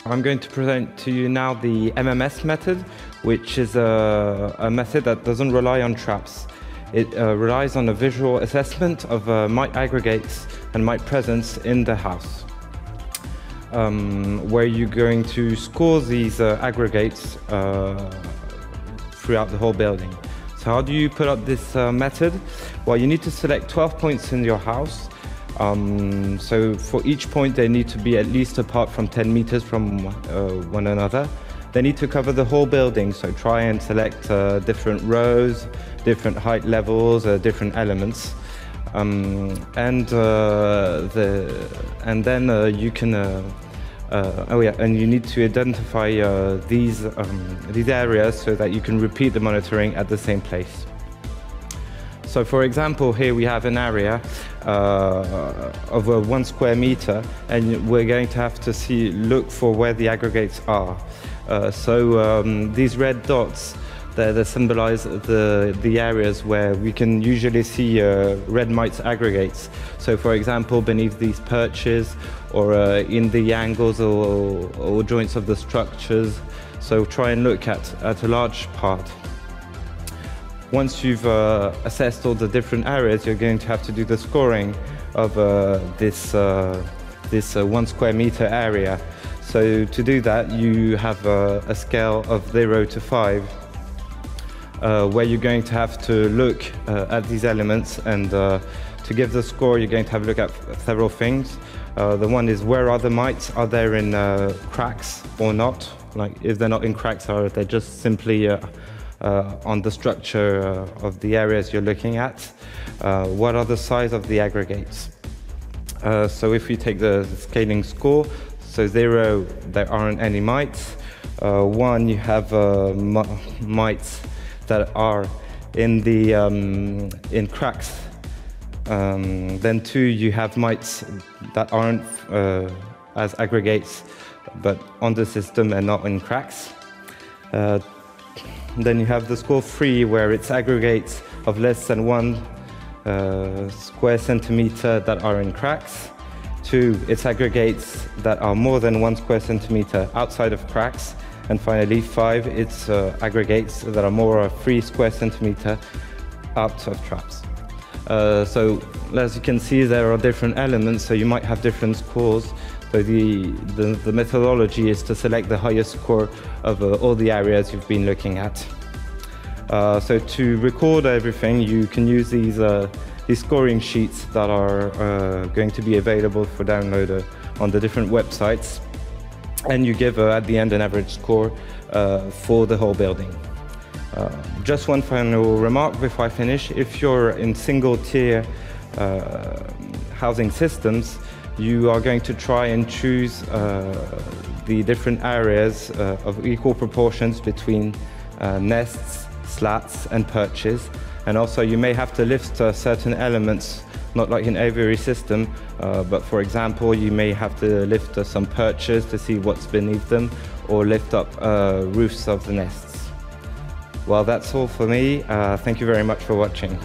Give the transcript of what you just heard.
I'm going to present to you now the MMS method, which is a method that doesn't rely on traps. It relies on a visual assessment of mite aggregates and mite presence in the house, where you're going to score these aggregates throughout the whole building. So how do you put up this method? Well, you need to select 12 points in your house. So for each point, they need to be at least apart from 10 meters from one another. They need to cover the whole building, so try and select different rows, different height levels, different elements. And then you can and you need to identify these areas so that you can repeat the monitoring at the same place. So for example, here we have an area of 1 square meter, and we're going to have to look for where the aggregates are. These red dots, they symbolize the areas where we can usually see red mite aggregates. So for example, beneath these perches, or in the angles or joints of the structures. So try and look at a large part. Once you've assessed all the different areas, you're going to have to do the scoring of this 1 square meter area. So to do that, you have a scale of 0 to 5, where you're going to have to look at these elements, and to give the score, you're going to have a look at several things. The one is, where are the mites? Are they in cracks or not? Like, if they're not in cracks, or if they're just simply on the structure of the areas you're looking at. What are the size of the aggregates? So if we take the scaling score, so 0, there aren't any mites. 1, you have mites that are in cracks. Then 2, you have mites that aren't as aggregates, but on the system and not in cracks. Then you have the score 3, where it's aggregates of less than 1 square centimeter that are in cracks. 2, it's aggregates that are more than 1 square centimeter outside of cracks. And finally, 5, it's aggregates that are more than 3 square centimeter out of traps. So as you can see, there are different elements, so you might have different scores. So the methodology is to select the highest score of all the areas you've been looking at. So to record everything, you can use these scoring sheets that are going to be available for download on the different websites. And you give at the end an average score for the whole building. Just one final remark before I finish. If you're in single-tier housing systems, you are going to try and choose the different areas of equal proportions between nests, slats and perches. And also you may have to lift certain elements, not like in every system, but for example, you may have to lift some perches to see what's beneath them, or lift up roofs of the nests. Well, that's all for me. Thank you very much for watching.